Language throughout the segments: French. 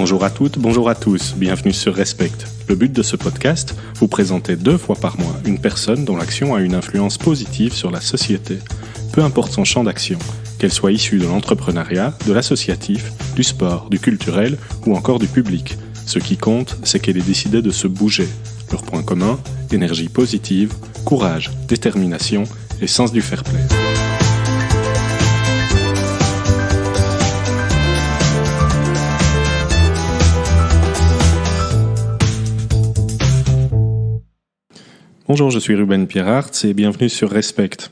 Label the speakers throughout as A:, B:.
A: Bonjour à toutes, bonjour à tous, bienvenue sur Respect. Le but de ce podcast, vous présenter 2 fois par mois une personne dont l'action a une influence positive sur la société. Peu importe son champ d'action, qu'elle soit issue de l'entrepreneuriat, de l'associatif, du sport, du culturel ou encore du public. Ce qui compte, c'est qu'elle ait décidé de se bouger. Leur point commun, énergie positive, courage, détermination et sens du fair play. Bonjour, je suis Ruben Pierrart et bienvenue sur Respect.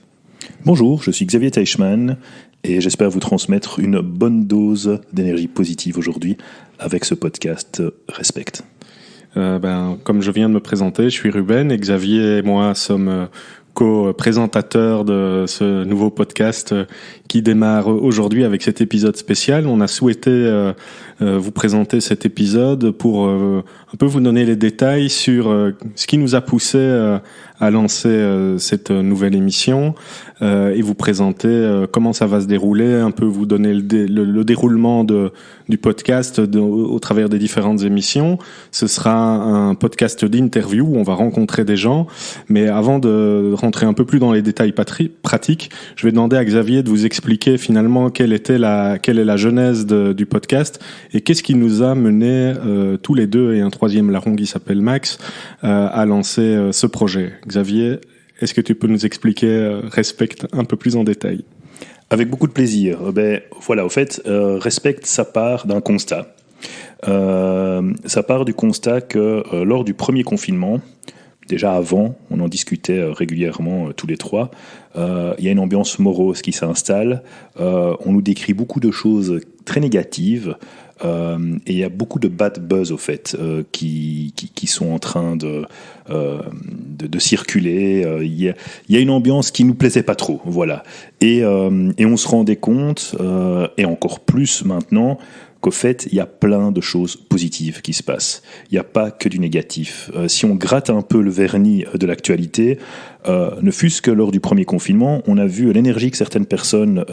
B: Bonjour, je suis Xavier Teichmann et j'espère vous transmettre une bonne dose d'énergie positive aujourd'hui avec ce podcast Respect.
A: Comme je viens de me présenter, je suis Ruben et Xavier et moi sommes co-présentateurs de ce nouveau podcast qui démarre aujourd'hui avec cet épisode spécial. On a souhaité vous présenter cet épisode pour un peu vous donner les détails sur ce qui nous a poussé à lancer cette nouvelle émission et vous présenter comment ça va se dérouler, un peu vous donner le déroulement du podcast au travers des différentes émissions. Ce sera un podcast d'interview où on va rencontrer des gens, mais avant de rentrer un peu plus dans les détails pratiques, je vais demander à Xavier de vous expliquer finalement quelle est la genèse du podcast et qu'est-ce qui nous a mené tous les deux et un troisième larron qui s'appelle Max à lancer ce projet. Xavier, est-ce que tu peux nous expliquer Respect un peu plus en détail ?
B: Avec beaucoup de plaisir. Au fait, Respect, ça part d'un constat. Ça part du constat que lors du premier confinement, déjà avant, on en discutait régulièrement tous les trois, il y a une ambiance morose qui s'installe. On nous décrit beaucoup de choses très négatives. Et il y a beaucoup de bad buzz au fait qui sont en train de circuler. Il y a une ambiance qui nous plaisait pas trop, voilà. Et on se rendait compte, et encore plus maintenant, qu'au fait, il y a plein de choses positives qui se passent. Il n'y a pas que du négatif. Si on gratte un peu le vernis de l'actualité, ne fût-ce que lors du premier confinement, on a vu l'énergie que certaines personnes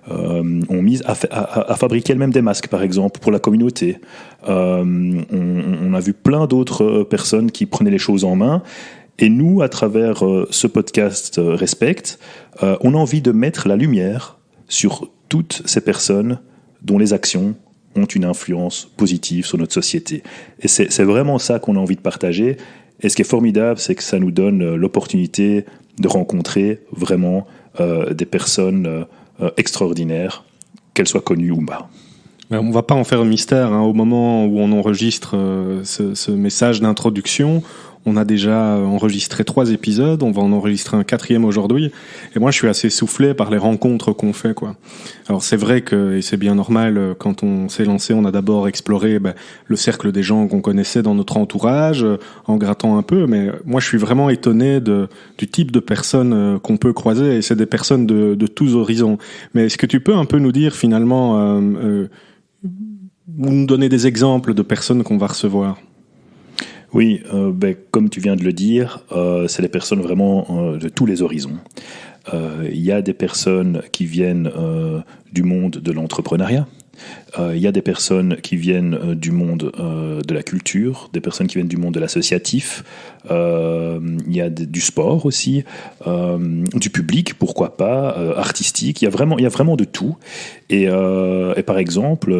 B: ont mise à fabriquer elles-mêmes des masques, par exemple, pour la communauté. On a vu plein d'autres personnes qui prenaient les choses en main. Et nous, à travers ce podcast Respect, on a envie de mettre la lumière sur toutes ces personnes dont les actions ont une influence positive sur notre société. Et c'est vraiment ça qu'on a envie de partager. Et ce qui est formidable, c'est que ça nous donne l'opportunité de rencontrer vraiment des personnes extraordinaires, qu'elles soient connues ou pas.
A: On ne va pas en faire un mystère. Au moment où on enregistre ce message d'introduction, on a déjà enregistré 3 épisodes, on va en enregistrer un 4e aujourd'hui. Et moi, je suis assez soufflé par les rencontres qu'on fait, quoi. Alors, c'est vrai que, et c'est bien normal, quand on s'est lancé, on a d'abord exploré le cercle des gens qu'on connaissait dans notre entourage, en grattant un peu. Mais moi, je suis vraiment étonné du type de personnes qu'on peut croiser. Et c'est des personnes de tous horizons. Mais est-ce que tu peux un peu nous dire, finalement, nous donner des exemples de personnes qu'on va recevoir ?
B: Oui, comme tu viens de le dire, c'est les personnes vraiment de tous les horizons. Il y a des personnes qui viennent du monde de l'entrepreneuriat. Il y a des personnes qui viennent du monde de la culture, des personnes qui viennent du monde de l'associatif. Il y a du sport aussi, du public, pourquoi pas, artistique. Il y a vraiment de tout. Et par exemple,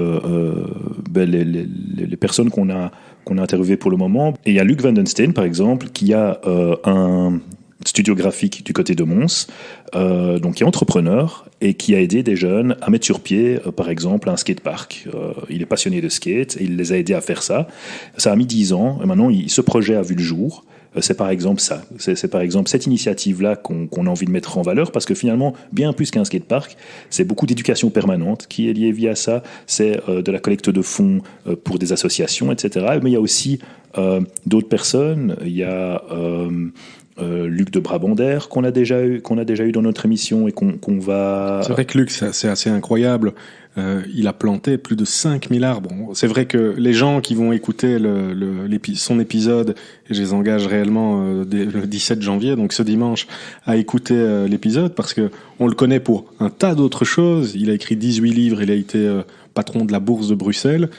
B: les personnes qu'on a interviewées pour le moment, et il y a Luc Vandenstein, par exemple, qui a un studio graphique du côté de Mons, donc qui est entrepreneur et qui a aidé des jeunes à mettre sur pied, par exemple, un skatepark. Il est passionné de skate et il les a aidés à faire ça. Ça a mis 10 ans et maintenant ce projet a vu le jour. C'est par exemple ça. C'est par exemple cette initiative-là qu'on a envie de mettre en valeur parce que finalement, bien plus qu'un skatepark, c'est beaucoup d'éducation permanente qui est liée via ça. C'est de la collecte de fonds pour des associations, etc. Mais il y a aussi d'autres personnes. Il y a Luc de Brabander qu'on a déjà eu dans notre émission et qu'on va...
A: C'est vrai que Luc, c'est assez incroyable. Il a planté plus de 5000 arbres. C'est vrai que les gens qui vont écouter son épisode, et je les engage réellement le 17 janvier, donc ce dimanche, à écouter l'épisode, parce que on le connaît pour un tas d'autres choses. Il a écrit 18 livres, il a été patron de la Bourse de Bruxelles,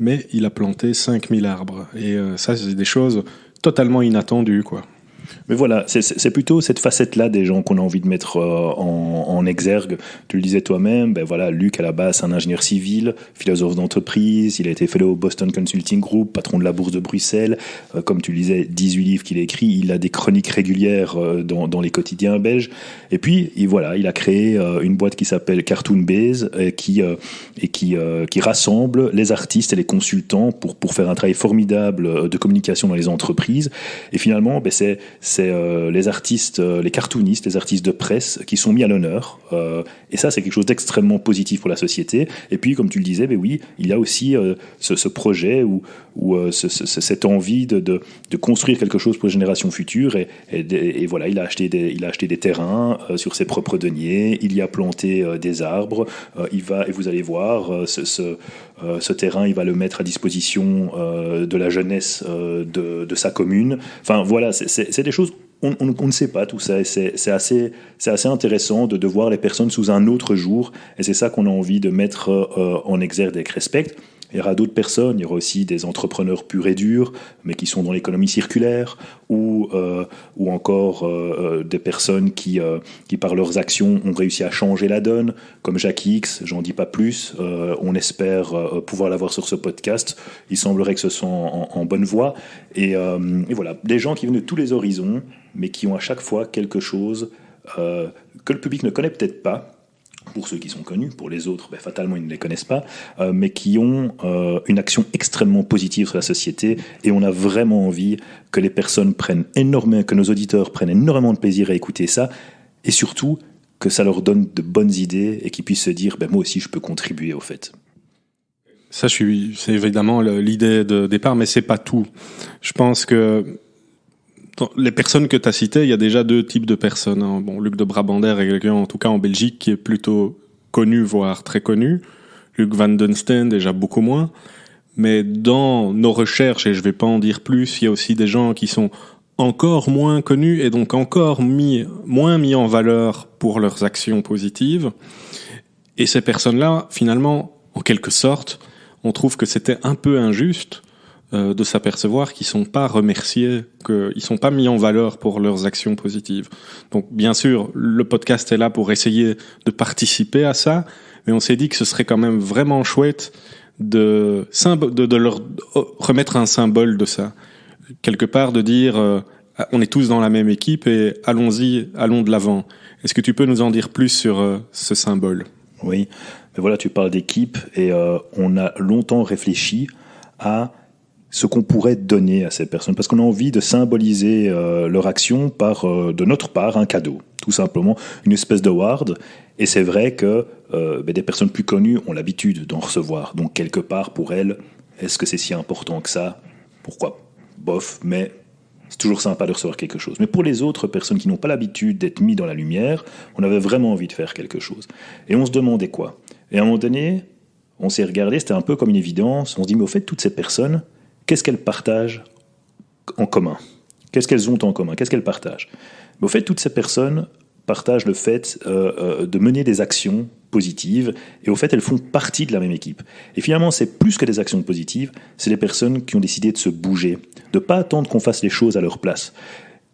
A: mais il a planté 5000 arbres. Et ça, c'est des choses totalement inattendues, quoi.
B: Mais voilà, c'est plutôt cette facette-là des gens qu'on a envie de mettre en exergue. Tu le disais toi-même, ben voilà, Luc à la base c'est un ingénieur civil, philosophe d'entreprise, il a été fellow au Boston Consulting Group, patron de la bourse de Bruxelles, comme tu le disais, 18 livres qu'il a écrits, il a des chroniques régulières dans les quotidiens belges, et puis voilà, il a créé une boîte qui s'appelle Cartoon Base, qui rassemble les artistes et les consultants pour faire un travail formidable de communication dans les entreprises, et finalement ben c'est les artistes, les cartoonistes, les artistes de presse qui sont mis à l'honneur. Et ça, c'est quelque chose d'extrêmement positif pour la société. Et puis, comme tu le disais, ben oui, il y a aussi ce projet ou cette envie de construire quelque chose pour les générations futures. Et voilà, il a acheté des terrains sur ses propres deniers. Il y a planté des arbres. Et vous allez voir, ce terrain, il va le mettre à disposition de la jeunesse de sa commune. Enfin, voilà, c'est des choses, on ne sait pas tout ça, et c'est assez intéressant de voir les personnes sous un autre jour, et c'est ça qu'on a envie de mettre en exergue avec respect. Il y aura d'autres personnes, il y aura aussi des entrepreneurs purs et durs, mais qui sont dans l'économie circulaire, ou encore des personnes qui, par leurs actions, ont réussi à changer la donne, comme Jackie X, j'en dis pas plus, on espère pouvoir l'avoir sur ce podcast, il semblerait que ce soit en bonne voie, et voilà, des gens qui viennent de tous les horizons, mais qui ont à chaque fois quelque chose que le public ne connaît peut-être pas, pour ceux qui sont connus, pour les autres, ben, fatalement ils ne les connaissent pas, mais qui ont une action extrêmement positive sur la société, et on a vraiment envie que les personnes que nos auditeurs prennent énormément de plaisir à écouter ça, et surtout que ça leur donne de bonnes idées, et qu'ils puissent se dire, ben, moi aussi je peux contribuer au fait.
A: Ça, c'est évidemment l'idée de départ, mais c'est pas tout. Je pense que les personnes que tu as citées, il y a déjà deux types de personnes. Hein. Bon, Luc de Brabander est quelqu'un, en tout cas en Belgique, qui est plutôt connu, voire très connu. Luc Van den Steen, déjà beaucoup moins. Mais dans nos recherches, et je vais pas en dire plus, il y a aussi des gens qui sont encore moins connus et donc encore moins mis en valeur pour leurs actions positives. Et ces personnes-là, finalement, en quelque sorte, on trouve que c'était un peu injuste de s'apercevoir qu'ils sont pas remerciés, qu'ils sont pas mis en valeur pour leurs actions positives. Donc, bien sûr, le podcast est là pour essayer de participer à ça, mais on s'est dit que ce serait quand même vraiment chouette de leur remettre un symbole de ça. Quelque part, de dire, on est tous dans la même équipe et allons-y, allons de l'avant. Est-ce que tu peux nous en dire plus sur ce symbole ?
B: Oui, mais voilà, tu parles d'équipe, et on a longtemps réfléchi à ce qu'on pourrait donner à ces personnes, parce qu'on a envie de symboliser leur action par, de notre part, un cadeau, tout simplement, une espèce d'award. Et c'est vrai que des personnes plus connues ont l'habitude d'en recevoir. Donc quelque part, pour elles, est-ce que c'est si important que ça ? Pourquoi ? Bof, mais c'est toujours sympa de recevoir quelque chose. Mais pour les autres personnes qui n'ont pas l'habitude d'être mis dans la lumière, on avait vraiment envie de faire quelque chose. Et on se demandait quoi ? Et à un moment donné, on s'est regardé, c'était un peu comme une évidence, on se dit, mais au fait, toutes ces personnes, qu'est-ce qu'elles partagent en commun ? Qu'est-ce qu'elles ont en commun ? Qu'est-ce qu'elles partagent ? Mais au fait, toutes ces personnes partagent le fait de mener des actions positives, et au fait, elles font partie de la même équipe. Et finalement, c'est plus que des actions positives, c'est des personnes qui ont décidé de se bouger, de ne pas attendre qu'on fasse les choses à leur place.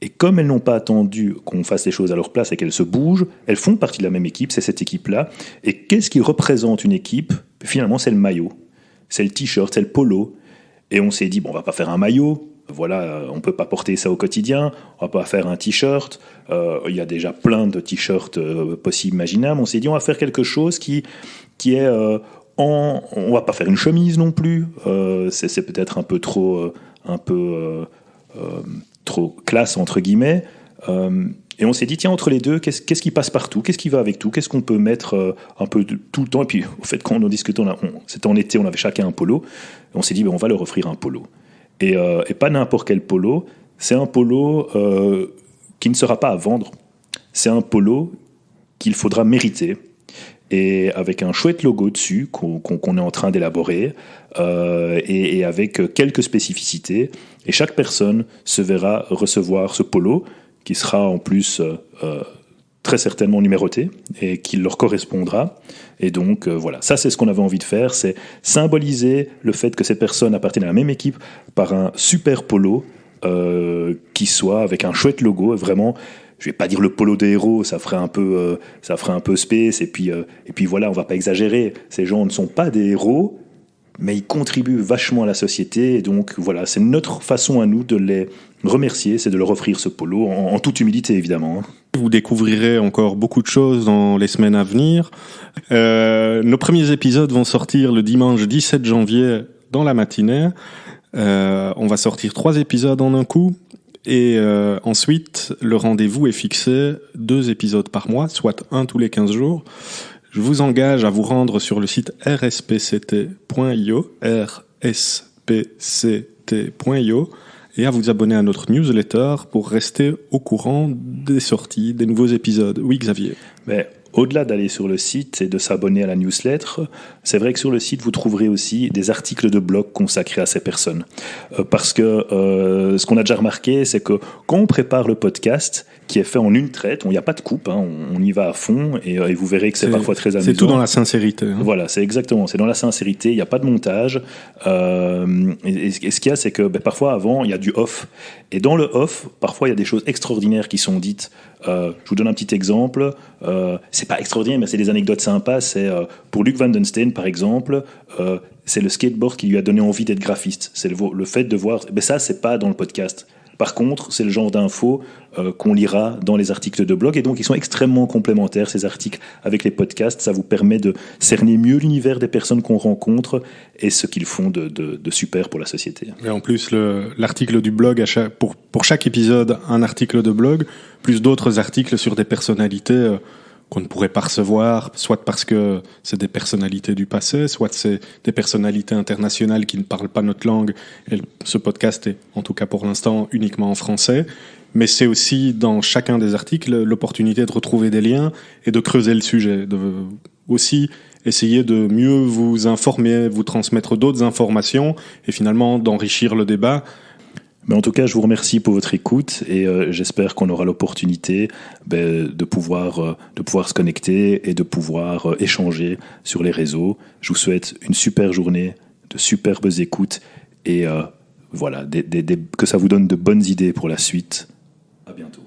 B: Et comme elles n'ont pas attendu qu'on fasse les choses à leur place et qu'elles se bougent, elles font partie de la même équipe, c'est cette équipe-là. Et qu'est-ce qui représente une équipe ? Finalement, c'est le maillot, c'est le t-shirt, c'est le polo. Et on s'est dit, bon, on va pas faire un maillot, voilà, on peut pas porter ça au quotidien, on va pas faire un t-shirt, il y a déjà plein de t-shirts possibles, imaginables. On s'est dit, on va faire quelque chose qui est on va pas faire une chemise non plus, c'est peut-être un peu trop classe entre guillemets. Et on s'est dit, tiens, entre les deux, qu'est-ce qui passe partout ? Qu'est-ce qui va avec tout ? Qu'est-ce qu'on peut mettre un peu tout le temps ? Et puis, au fait, quand on en discutait, c'était en été, on avait chacun un polo. Et on s'est dit, on va leur offrir un polo. Et pas n'importe quel polo. C'est un polo qui ne sera pas à vendre. C'est un polo qu'il faudra mériter. Et avec un chouette logo dessus qu'on est en train d'élaborer, et avec quelques spécificités. Et chaque personne se verra recevoir ce polo, qui sera en plus très certainement numéroté et qui leur correspondra. Et donc voilà, ça c'est ce qu'on avait envie de faire, c'est symboliser le fait que ces personnes appartiennent à la même équipe par un super polo qui soit avec un chouette logo, vraiment. Je vais pas dire le polo des héros, ça ferait un peu space, et puis voilà, on va pas exagérer. Ces gens ne sont pas des héros, mais ils contribuent vachement à la société, et donc voilà, c'est notre façon à nous de les remercier, c'est de leur offrir ce polo, en toute humilité évidemment.
A: Vous découvrirez encore beaucoup de choses dans les semaines à venir. Nos premiers épisodes vont sortir le dimanche 17 janvier dans la matinée. On va sortir 3 épisodes en un coup. Et ensuite, le rendez-vous est fixé 2 épisodes par mois, soit 1 tous les 15 jours. Je vous engage à vous rendre sur le site rspct.io, rspct.io, et à vous abonner à notre newsletter pour rester au courant des sorties, des nouveaux épisodes. Oui, Xavier.
B: Mais au-delà d'aller sur le site et de s'abonner à la newsletter, c'est vrai que sur le site, vous trouverez aussi des articles de blog consacrés à ces personnes. Parce que ce qu'on a déjà remarqué, c'est que quand on prépare le podcast, qui est fait en une traite, il n'y a pas de coupe, on y va à fond, et vous verrez que c'est parfois très amusant.
A: C'est tout dans la sincérité.
B: Voilà, c'est exactement, c'est dans la sincérité, il n'y a pas de montage. Et ce qu'il y a, c'est que parfois, avant, il y a du off. Et dans le off, parfois, il y a des choses extraordinaires qui sont dites. Je vous donne un petit exemple. C'est pas extraordinaire, mais c'est des anecdotes sympas. C'est pour Luc Van Den Steen, par exemple, c'est le skateboard qui lui a donné envie d'être graphiste. C'est le fait de voir. Mais ça, c'est pas dans le podcast. Par contre, c'est le genre d'infos qu'on lira dans les articles de blog, et donc ils sont extrêmement complémentaires, ces articles, avec les podcasts. Ça vous permet de cerner mieux l'univers des personnes qu'on rencontre et ce qu'ils font de super pour la société.
A: Et en plus, l'article du blog, pour chaque épisode, un article de blog, plus d'autres articles sur des personnalités qu'on ne pourrait pas recevoir, soit parce que c'est des personnalités du passé, soit c'est des personnalités internationales qui ne parlent pas notre langue. Et ce podcast est, en tout cas pour l'instant, uniquement en français. Mais c'est aussi, dans chacun des articles, l'opportunité de retrouver des liens et de creuser le sujet. De aussi essayer de mieux vous informer, vous transmettre d'autres informations et finalement d'enrichir le débat.
B: Mais en tout cas, je vous remercie pour votre écoute, et j'espère qu'on aura l'opportunité de pouvoir se connecter et de pouvoir échanger sur les réseaux. Je vous souhaite une super journée, de superbes écoutes, et voilà, que ça vous donne de bonnes idées pour la suite. À bientôt.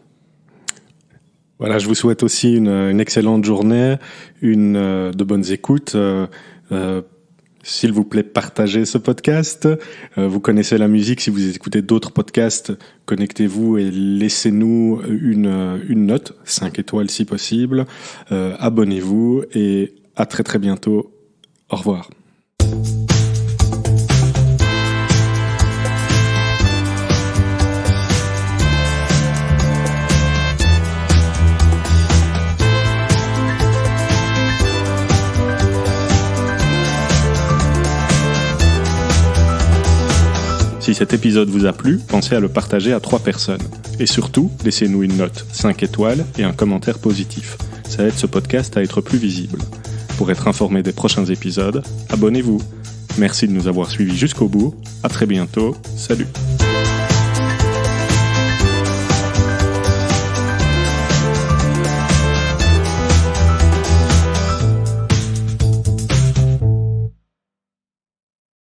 A: Voilà, je vous souhaite aussi une excellente journée, de bonnes écoutes. S'il vous plaît, partagez ce podcast. Vous connaissez la musique. Si vous écoutez d'autres podcasts, connectez-vous et laissez-nous une note, 5 étoiles si possible. Abonnez-vous et à très très bientôt. Au revoir. Si cet épisode vous a plu, pensez à le partager à 3 personnes. Et surtout, laissez-nous une note, 5 étoiles et un commentaire positif. Ça aide ce podcast à être plus visible. Pour être informé des prochains épisodes, abonnez-vous. Merci de nous avoir suivis jusqu'au bout. À très bientôt. Salut.